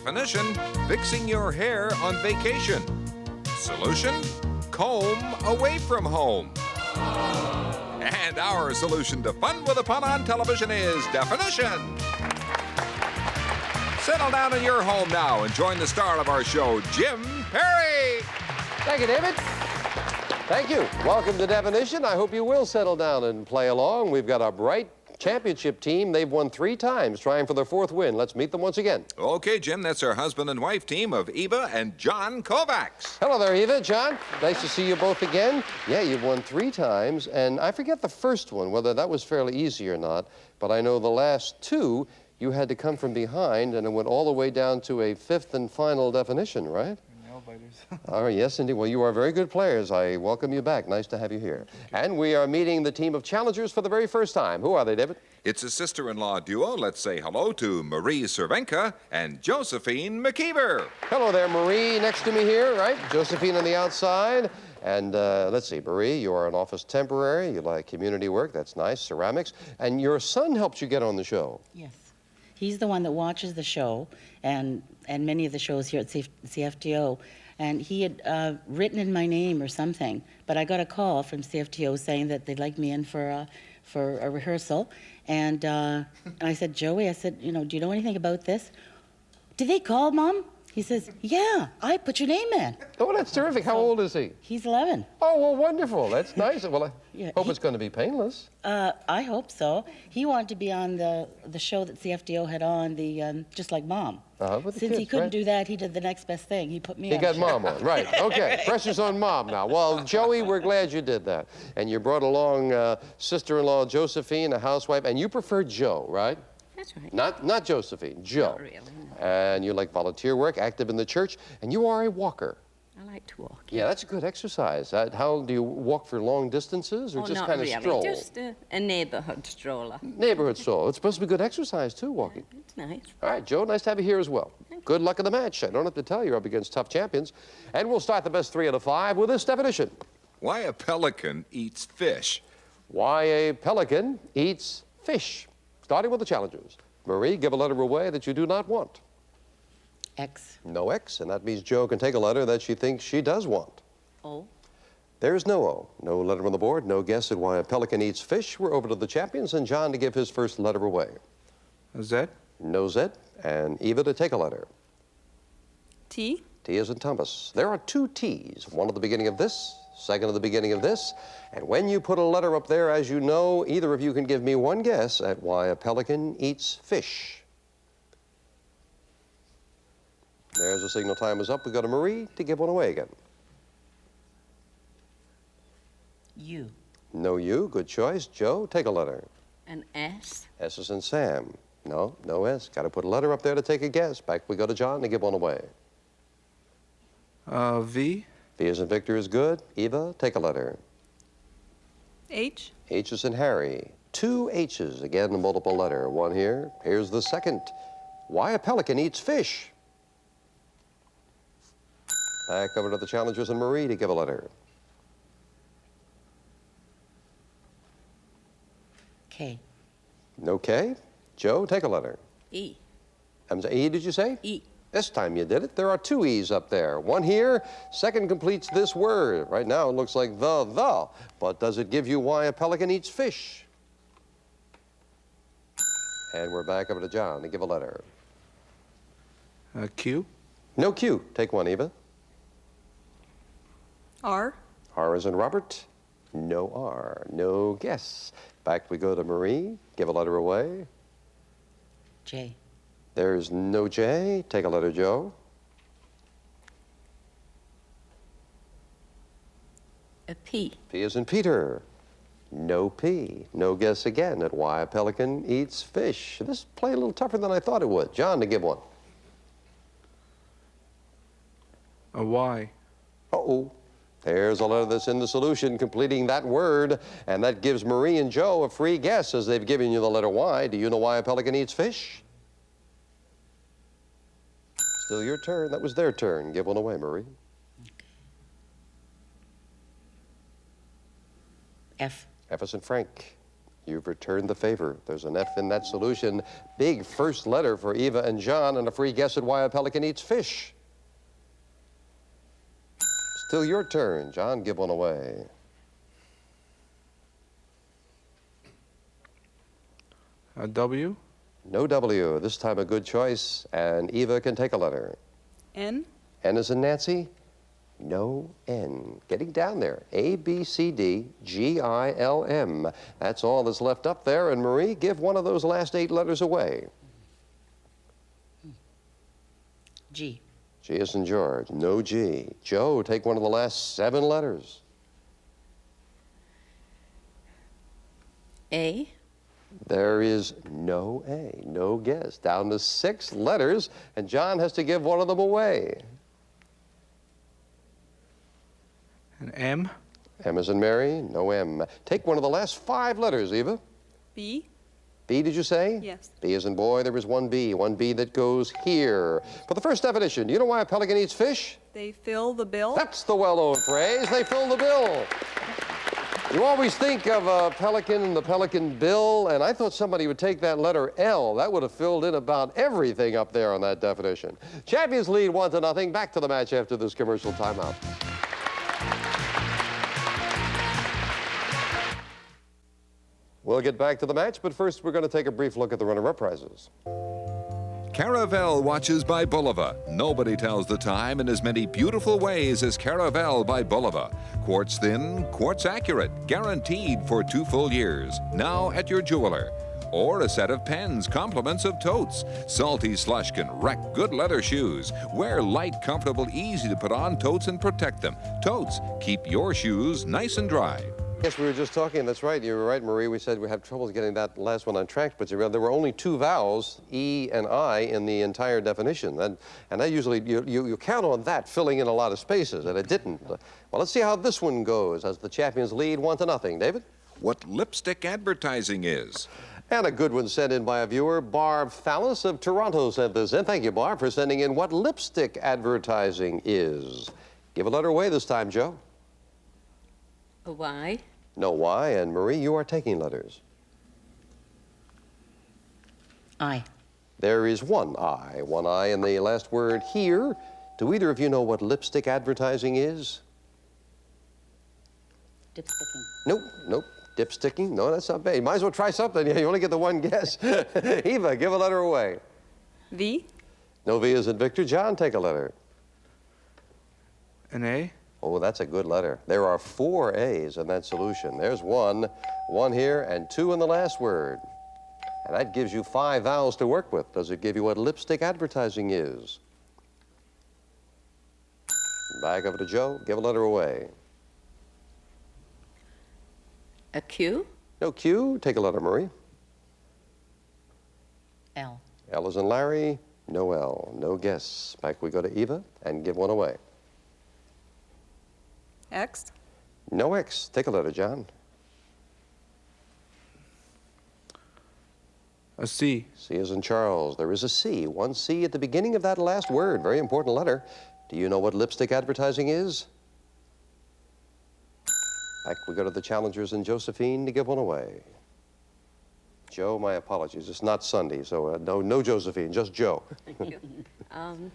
Definition, fixing your hair on vacation. Solution, comb away from home. And our solution to fun with a pun on television is definition. Settle down in your home now and join the star of our show, Jim Perry. Thank you, David. Thank you. Welcome to Definition. I hope you will settle down and play along. We've got a bright championship team. They've won 3 times, trying for their 4th win. Let's meet them once again. Okay, Jim, that's our husband and wife team of Eva and John Kovacs. Hello there, Eva. John, nice to see you both again. Yeah, you've won 3 times, and I forget the first one, whether that was fairly easy or not, but I know the last 2, you had to come from behind, and it went all the way down to a 5th and final definition, right? All right, yes, indeed. Well, you are very good players. I welcome you back. Nice to have you here. And we are meeting the team of challengers for the very first time. Who are they, David? It's a sister-in-law duo. Let's say hello to Marie Cervenka and Josephine McKeever. Hello there, Marie, next to me here, right? Josephine on the outside. And let's see, Marie, you are an office temporary. You like community work. That's nice. Ceramics. And your son helps you get on the show. Yes. He's the one that watches the show and many of the shows here at CFTO. And he had written in my name or something, but I got a call from CFTO saying that they'd like me in for a rehearsal. And I said, Joey, I said, you know, do you know anything about this? Did they call, Mom? He says, yeah, I put your name in. Oh, that's terrific. How old is he? He's 11. Oh, well, wonderful. That's nice. Well, I Yeah, hope it's going to be painless. I hope so. He wanted to be on the show that CFTO had on, the Just Like Mom. With the Since he kids, couldn't right? do that, he did the next best thing. He put me He on. got Mom on, right. Okay, pressure's on Mom now. Well, Joey, we're glad you did that. And you brought along sister-in-law Josephine, a housewife, and you prefer Joe, right? That's right. Not Josephine, Joe. Not really, no. And you like volunteer work, active in the church, and you are a walker. I like to walk. Yeah, that's a good exercise. How do you walk for long distances or Oh, just not kind of really. stroll? Just a neighborhood stroller. Neighborhood stroll. It's supposed to be good exercise, too, walking. It's nice. All right, Joe, nice to have you here as well. Good luck in the match. I don't have to tell you, you're up against tough champions. And we'll start the best 3 out of 5 with this definition. Why a pelican eats fish. Why a pelican eats fish. Starting with the challengers. Marie, give a letter away that you do not want. X. No X, and that means Joe can take a letter that she thinks she does want. Oh. There's no O. No letter on the board, no guess at why a pelican eats fish. We're over to the champions and John to give his first letter away. Z? No Z, and Eva to take a letter. T. T as in Thomas. There are 2 T's, one at the beginning of this, second at the beginning of this, and when you put a letter up there, as you know, either of you can give me one guess at why a pelican eats fish. There's the signal time is up. We go to Marie to give one away again. U. No U, good choice. Joe, take a letter. An S. S is in Sam. No S. Got to put a letter up there to take a guess. Back we go to John to give one away. V. V as in Victor is good. Eva, take a letter. H. H is in Harry. 2 H's, again a multiple letter. One here. Here's the second. Why a pelican eats fish. Back over to the challengers and Marie to give a letter. K. No K. Joe, take a letter. E. E, did you say? E. This time you did it. There are 2 E's up there. One here, second completes this word. Right now it looks like the. But does it give you why a pelican eats fish? And we're back over to John to give a letter. Q. No Q. Take one, Eva. R. R is in Robert. No R. No guess. Back we go to Marie. Give a letter away. J. There's no J. Take a letter, Joe. A P. P is in Peter. No P. No guess again at why a pelican eats fish. This played a little tougher than I thought it would. John, to give one. A Y. Uh-oh. There's a letter that's in the solution completing that word, and that gives Marie and Joe a free guess as they've given you the letter Y. Do you know why a pelican eats fish? Still your turn. That was their turn. Give one away, Marie. F. F is in Frank. You've returned the favor. There's an F in that solution. Big first letter for Eva and John, and a free guess at why a pelican eats fish. Still your turn. John, give one away. A W. No W. This time a good choice, and Eva can take a letter. N. N as in Nancy? No N. Getting down there. A, B, C, D, G, I, L, M. That's all that's left up there. And Marie, give one of those last 8 letters away. G. G as in George. No G. Joe, take one of the last 7 letters. A. There is no A. No guess. Down to 6 letters, and John has to give one of them away. An M. M as in Mary? No M. Take one of the last 5 letters, Eva. B. B, did you say? Yes. B as in boy, there is one B that goes here. For the first definition, do you know why a pelican eats fish? They fill the bill. That's the well-known phrase. They fill the bill. You always think of a pelican and the pelican bill, and I thought somebody would take that letter L. That would have filled in about everything up there on that definition. Champions lead 1-0. Back to the match after this commercial timeout. We'll get back to the match, but first we're going to take a brief look at the runner-up prizes. Caravelle watches by Bulova. Nobody tells the time in as many beautiful ways as Caravelle by Bulova. Quartz thin, quartz accurate, guaranteed for 2 full years. Now at your jeweler. Or a set of pens, compliments of totes. Salty slush can wreck good leather shoes. Wear light, comfortable, easy to put on totes and protect them. Totes, keep your shoes nice and dry. Yes, we were just talking. That's right. You were right, Marie. We said we had trouble getting that last one on track, but there were only 2 vowels, E and I, in the entire definition. And that usually, you count on that filling in a lot of spaces, and it didn't. Well, let's see how this one goes as the champions lead 1-0. David? What lipstick advertising is. And a good one sent in by a viewer. Barb Fallis of Toronto sent this in. Thank you, Barb, for sending in what lipstick advertising is. Give a letter away this time, Joe. A Y. No Y, and Marie, you are taking letters. I. There is one I in the last word here. Do either of you know what lipstick advertising is? Dipsticking. Nope. Dipsticking? No, that's not bad. You might as well try something. You only get the one guess. Eva, give a letter away. V. No V as in Victor. John, take a letter. An A. Oh, that's a good letter. There are 4 A's in that solution. There's one here, and 2 in the last word. And that gives you 5 vowels to work with. Does it give you what lipstick advertising is? Back over to Joe. Give a letter away. A Q. No Q. Take a letter, Marie. L. L as in Larry. No L. No guess. Back we go to Eva, and give one away. X. No X. Take a letter, John. A C. C as in Charles. There is a C. One C at the beginning of that last word. Very important letter. Do you know what lipstick advertising is? Back we go to the challengers and Josephine to give one away. Joe, my apologies. It's not Sunday, so no Josephine, just Joe. Thank you.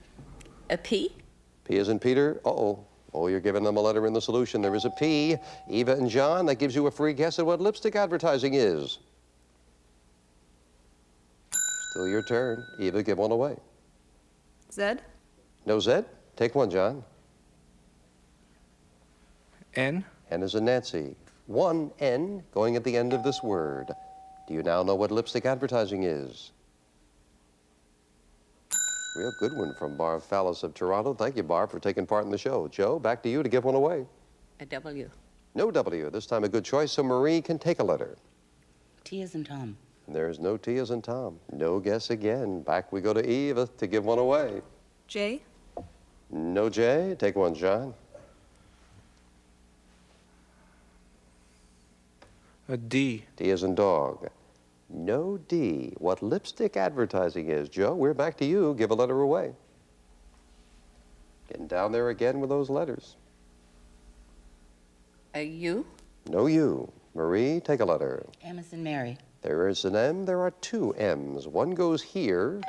A P. P as in Peter. Oh, you're giving them a letter in the solution. There is a P. Eva and John, that gives you a free guess at what lipstick advertising is. Still your turn. Eva, give one away. Z. No Z? Take one, John. N. N as in Nancy. 1 N going at the end of this word. Do you now know what lipstick advertising is? Real good one from Barb Fallis of Toronto. Thank you, Barb, for taking part in the show. Joe, back to you to give one away. A W. No W. This time a good choice, so Marie can take a letter. T as in Tom. There's no T as in Tom. No guess again. Back we go to Eva to give one away. J. No J. Take one, John. A D. D as in dog. No D. What lipstick advertising is. Joe, we're back to you. Give a letter away. Getting down there again with those letters. A U. No U. Marie, take a letter. M as in Mary. There is an M. There are two M's. One goes here,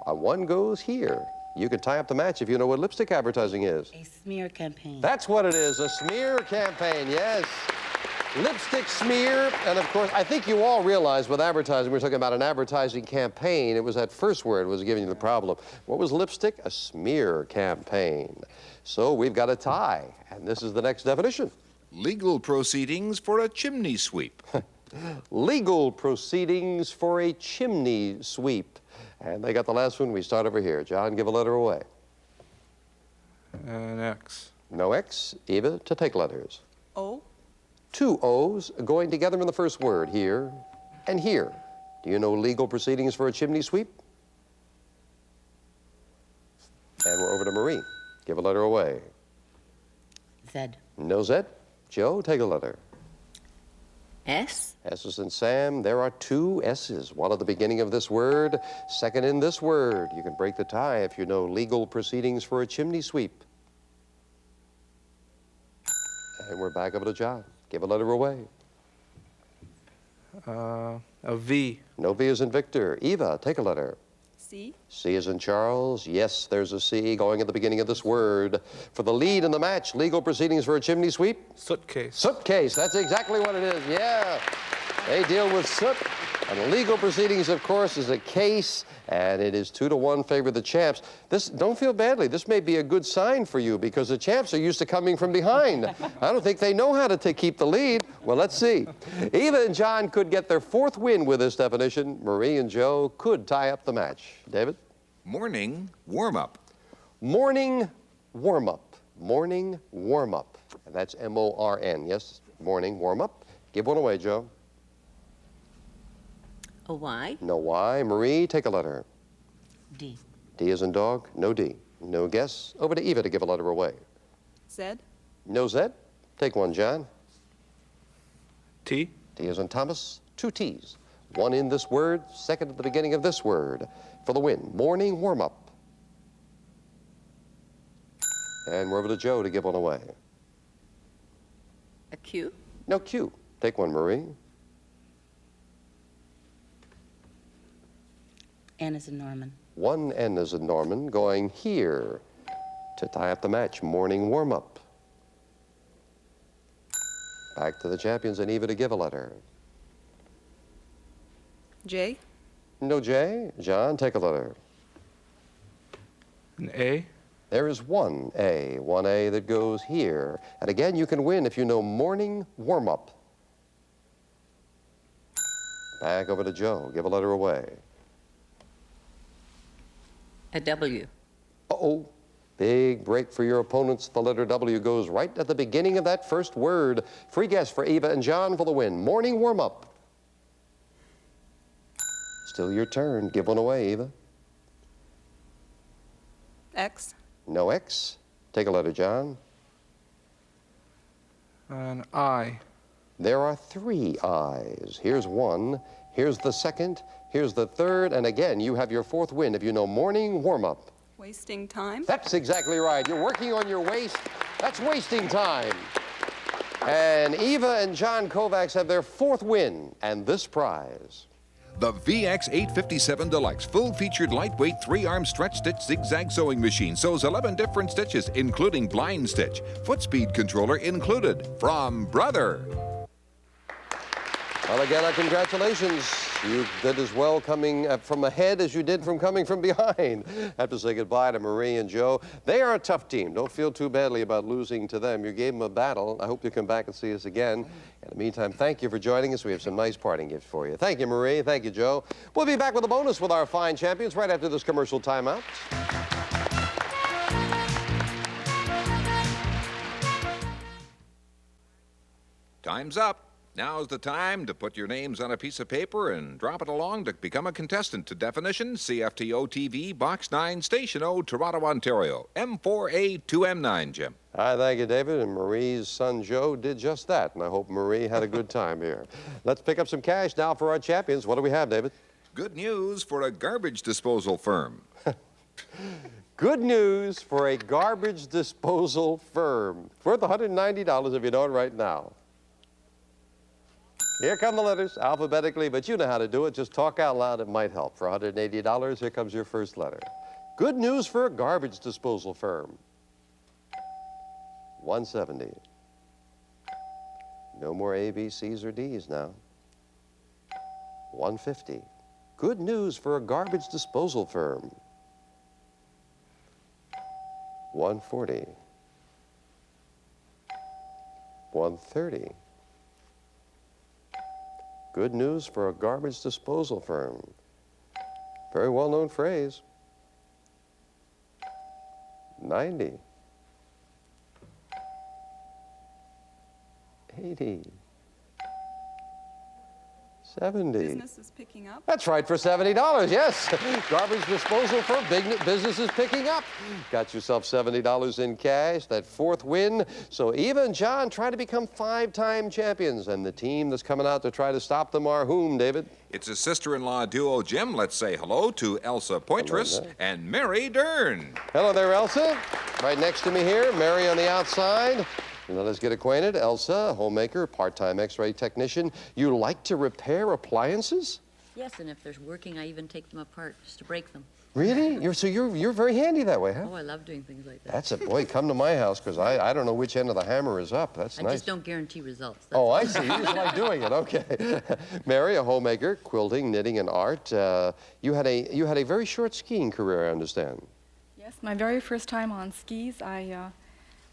one goes here. You can tie up the match if you know what lipstick advertising is. A smear campaign. That's what it is, a smear campaign, yes. Lipstick smear, and of course, I think you all realize with advertising, we're talking about an advertising campaign. It was that first word was giving you the problem. What was lipstick? A smear campaign. So we've got a tie, and this is the next definition. Legal proceedings for a chimney sweep. Legal proceedings for a chimney sweep. And they got the last one. We start over here. John, give a letter away. An X. No X. Eva, to take letters. O. Two O's going together in the first word, here and here. Do you know legal proceedings for a chimney sweep? And we're over to Marie. Give a letter away. Z. No Z. Joe, take a letter. S. S is in Sam. There are two S's. One at the beginning of this word, second in this word. You can break the tie if you know legal proceedings for a chimney sweep. And we're back over to John. Give a letter away. A V. No V is in Victor. Eva, take a letter. C. C is in Charles. Yes, there's a C going at the beginning of this word. For the lead in the match, legal proceedings for a chimney sweep. Suitcase. Sootcase, that's exactly what it is, yeah. They deal with soot. And legal proceedings, of course, is a case, and it is 2-1 favor of the champs. Don't feel badly. This may be a good sign for you because the champs are used to coming from behind. I don't think they know how to keep the lead. Well, let's see. Eva and John could get their fourth win with this definition. Marie and Joe could tie up the match. David? Morning warm-up. Morning warm-up. Morning warm-up. And that's M-O-R-N, yes? Morning warm-up. Give one away, Joe. A Y. No Y. Marie, take a letter. D. D is in dog. No D. No guess. Over to Eva to give a letter away. Z. No Z. Take one, John. T. T is in Thomas. Two T's. One in this word, second at the beginning of this word. For the win. Morning warm-up. And we're over to Joe to give one away. A Q. No Q. Take one, Marie. N as in Norman. One N is in Norman, going here to tie up the match. Morning warm-up. Back to the champions and Eva to give a letter. J. No J. John, take a letter. An A. There is one A that goes here. And again, you can win if you know morning warm-up. Back over to Joe. Give a letter away. A W. Uh-oh. Big break for your opponents. The letter W goes right at the beginning of that first word. Free guess for Eva and John for the win. Morning warm-up. Still your turn. Give one away, Eva. X. No X. Take a letter, John. An I. There are three I's. Here's one. Here's the second. Here's the third. And again, you have your fourth win if you know morning warm-up. Wasting time. That's exactly right. You're working on your waist. That's wasting time. And Eva and John Kovacs have their fourth win and this prize. The VX857 Deluxe full-featured lightweight 3-arm stretch stitch zigzag sewing machine sews 11 different stitches, including blind stitch. Foot speed controller included. From Brother. Well, again, congratulations. You did as well coming from ahead as you did from coming from behind. I have to say goodbye to Marie and Joe. They are a tough team. Don't feel too badly about losing to them. You gave them a battle. I hope you come back and see us again. In the meantime, thank you for joining us. We have some nice parting gifts for you. Thank you, Marie. Thank you, Joe. We'll be back with a bonus with our fine champions right after this commercial timeout. Time's up. Now's the time to put your names on a piece of paper and drop it along to become a contestant to Definition CFTO TV Box 9 Station O, Toronto, Ontario. M4A2M9, Jim. Hi, thank you, David. And Marie's son, Joe, did just that. And I hope Marie had a good time here. Let's pick up some cash now for our champions. What do we have, David? Good news for a garbage disposal firm. Good news for a garbage disposal firm. It's worth $190 if you know it right now. Here come the letters, alphabetically, but you know how to do it. Just talk out loud, it might help. For $180, here comes your first letter. Good news for a garbage disposal firm. 170. No more A, B, C's, or D's now. 150. Good news for a garbage disposal firm. 140. 130. Good news for a garbage disposal firm. Very well-known phrase. 90. 80. 70. Business is picking up. That's right, for $70, yes. Garbage disposal for big businesses picking up. Got yourself $70 in cash, that fourth win. So Eva and John try to become 5-time champions. And the team that's coming out to try to stop them are whom, David? It's a sister-in-law duo, Jim. Let's say hello to Elsa Poitras and Mary Dern. Hello there, Elsa. Right next to me here, Mary on the outside. Let us get acquainted. Elsa, homemaker, part-time X-ray technician. You like to repair appliances? Yes, and if there's working, I even take them apart just to break them. Really? You're very handy that way, huh? Oh, I love doing things like that. That's it. Boy, come to my house, because I don't know which end of the hammer is up. That's I nice. just don't guarantee results. Oh, I see. You just like doing it. Okay. Mary, a homemaker, quilting, knitting, and art. You had a very short skiing career, I understand. Yes, my very first time on skis, I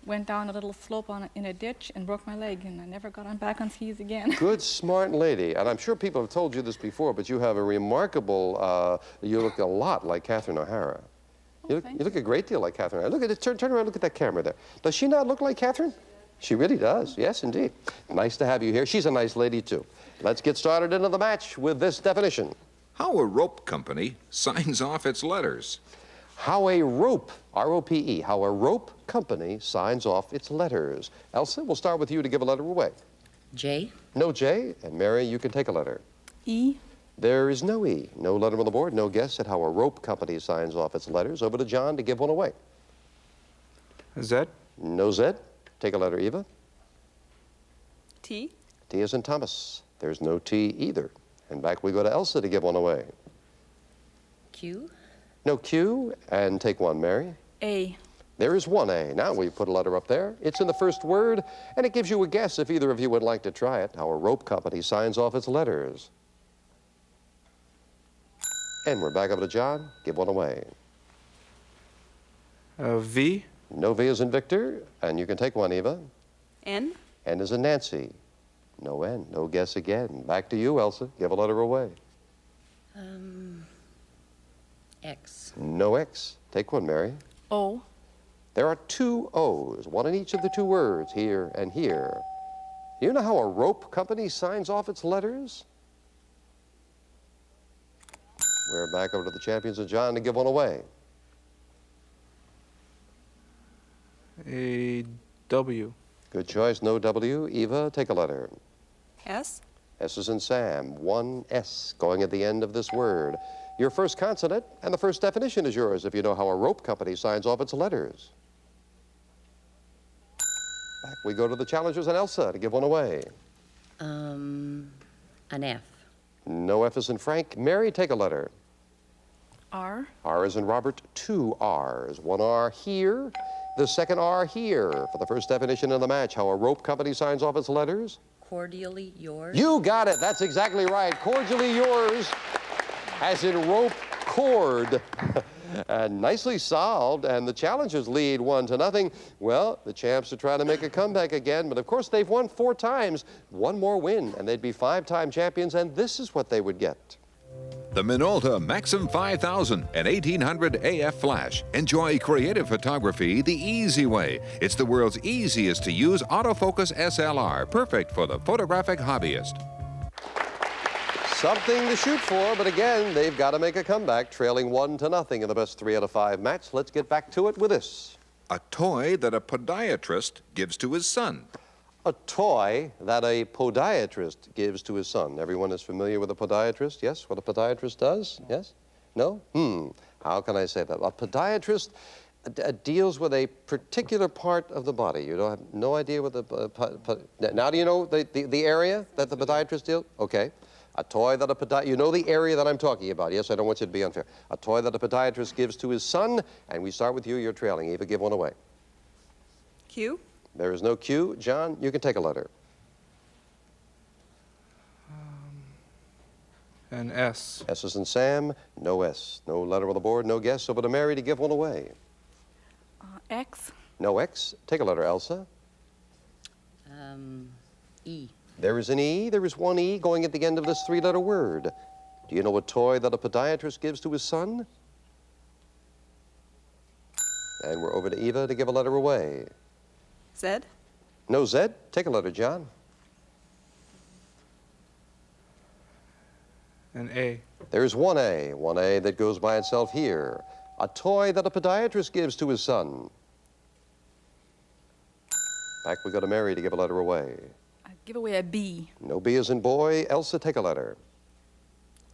went down a little slope in a ditch and broke my leg, and I never got back on skis again. Good, smart lady. And I'm sure people have told you this before, but you have a remarkable, you look a lot like Catherine O'Hara. You look a great deal like Catherine. Look at it. Turn around, look at that camera there. Does she not look like Catherine? She really does. Yes, indeed. Nice to have you here. She's a nice lady, too. Let's get started into the match with this definition. How a rope company signs off its letters. How a rope, R-O-P-E, how a rope company signs off its letters. Elsa, we'll start with you to give a letter away. J. No J, and Mary, you can take a letter. E. There is no E. No letter on the board, no guess at how a rope company signs off its letters. Over to John to give one away. Z. No Z. Take a letter, Eva. T. T as in Thomas. There's no T either. And back we go to Elsa to give one away. Q. No Q, and take one, Mary. A. There is one A. Now we put a letter up there. It's in the first word, and it gives you a guess if either of you would like to try it, how a rope company signs off its letters. And we're back over to John. Give one away. V. No V as in Victor, and you can take one, Eva. N. N as in Nancy. No N. No guess again. Back to you, Elsa. Give a letter away. X. No X. Take one, Mary. O. There are two O's, one in each of the two words, here and here. You know how a rope company signs off its letters? We're back over to the champions of John to give one away. A W. Good choice, no W. Eva, take a letter. S. S is in Sam, one S going at the end of this word. Your first consonant and the first definition is yours if you know how a rope company signs off its letters. Back we go to the challengers and Elsa to give one away. An F. No F is in Frank. Mary, take a letter. R. R is in Robert, two R's. One R here, the second R here. For the first definition of the match, how a rope company signs off its letters. Cordially yours. You got it. That's exactly right. Cordially yours, as in rope cord. And nicely solved, and the challengers lead 1-0. Well, the champs are trying to make a comeback again, but of course they've won 4 times. One more win, and they'd be 5-time champions, and this is what they would get. The Minolta Maxim 5000 and 1800 AF Flash. Enjoy creative photography the easy way. It's the world's easiest to use autofocus SLR, perfect for the photographic hobbyist. Something to shoot for, but again, they've got to make a comeback, trailing 1-0 in the best 3 out of 5 match. Let's get back to it with this. A toy that a podiatrist gives to his son. A toy that a podiatrist gives to his son. Everyone is familiar with a podiatrist? Yes? What a podiatrist does? Yes? No? How can I say that? A podiatrist deals with a particular part of the body. You don't have no idea what the... now do you know the area that the podiatrist deals? Okay. A toy that a podiatrist... You know the area that I'm talking about. Yes, I don't want you to be unfair. A toy that a podiatrist gives to his son, and we start with you. You're trailing. Eva, give one away. Q. There is no Q. John, you can take a letter. An S. S is in Sam. No S. No letter on the board. No guess. Over to Mary to give one away. X. No X. Take a letter, Elsa. E. There is an E. There is one E going at the end of this three-letter word. Do you know a toy that a podiatrist gives to his son? And we're over to Eva to give a letter away. Z. No Z. Take a letter, John. An A. There's one A that goes by itself here. A toy that a podiatrist gives to his son. Back we go to Mary to give a letter away. I'd give away a B. No B as in boy. Elsa, take a letter.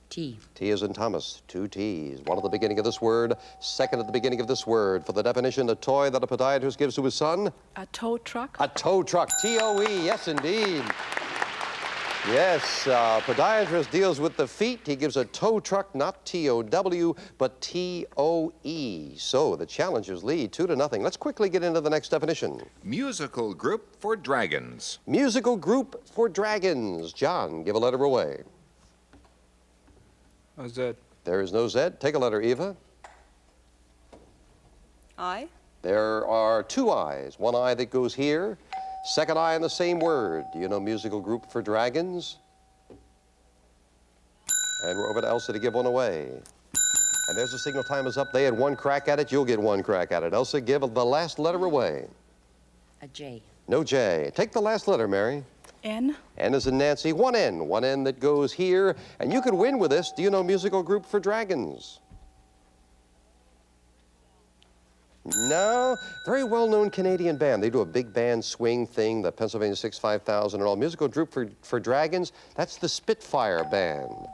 T. T as in Thomas. Two T's. One at the beginning of this word, second at the beginning of this word. For the definition, a toy that a podiatrist gives to his son. A tow truck. A tow truck. T-O-E. Yes, indeed. Yes, podiatrist deals with the feet. He gives a tow truck, not T-O-W, but T-O-E. So the challengers lead 2-0. Let's quickly get into the next definition. Musical group for dragons. Musical group for dragons. John, give a letter away. A Z. There is no Z. Take a letter, Eva. I. There are two I's. One I that goes here. Second I in the same word. Do you know musical group for dragons? And we're over to Elsa to give one away. And there's the signal time is up. They had one crack at it. You'll get one crack at it. Elsa, give the last letter away. A J. No J. Take the last letter, Mary. N. N is in Nancy. One N that goes here. And you could win with this. Do you know musical group for dragons? No, very well-known Canadian band. They do a big band swing thing, the Pennsylvania 65000 and all. Musical group for dragons, that's the Spitfire Band.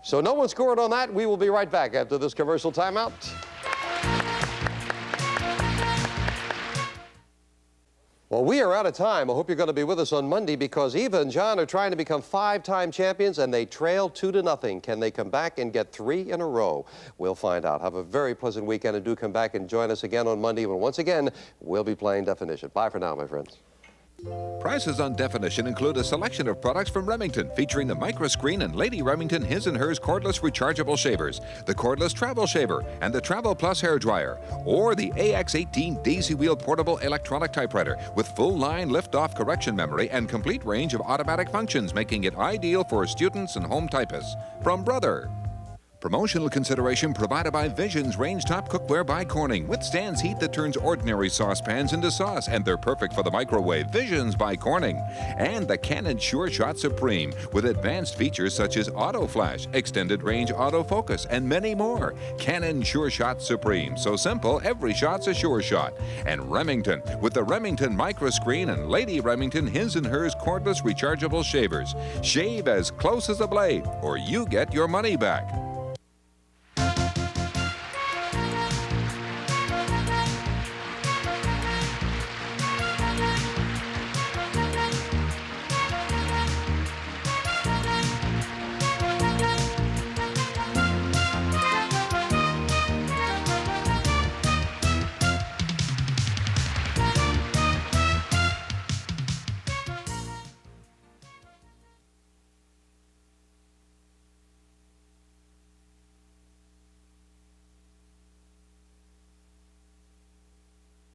So no one scored on that. We will be right back after this commercial timeout. Well, we are out of time. I hope you're going to be with us on Monday because Eva and John are trying to become 5-time champions and they trail 2-0. Can they come back and get 3 in a row? We'll find out. Have a very pleasant weekend and do come back and join us again on Monday when once again we'll be playing Definition. Bye for now, my friends. Prices on Definition include a selection of products from Remington, featuring the Microscreen and Lady Remington His and Hers cordless rechargeable shavers, the cordless travel shaver, and the Travel Plus hair dryer, or the AX18 Daisy Wheel portable electronic typewriter with full-line lift-off correction memory and complete range of automatic functions, making it ideal for students and home typists. From Brother. Promotional consideration provided by Visions Range Top Cookware by Corning. Withstands heat that turns ordinary saucepans into sauce, and they're perfect for the microwave. Visions by Corning. And the Canon Sure Shot Supreme with advanced features such as auto flash, extended range autofocus, and many more. Canon Sure Shot Supreme. So simple, every shot's a sure shot. And Remington with the Remington Microscreen and Lady Remington His and Hers cordless rechargeable shavers. Shave as close as a blade, or you get your money back.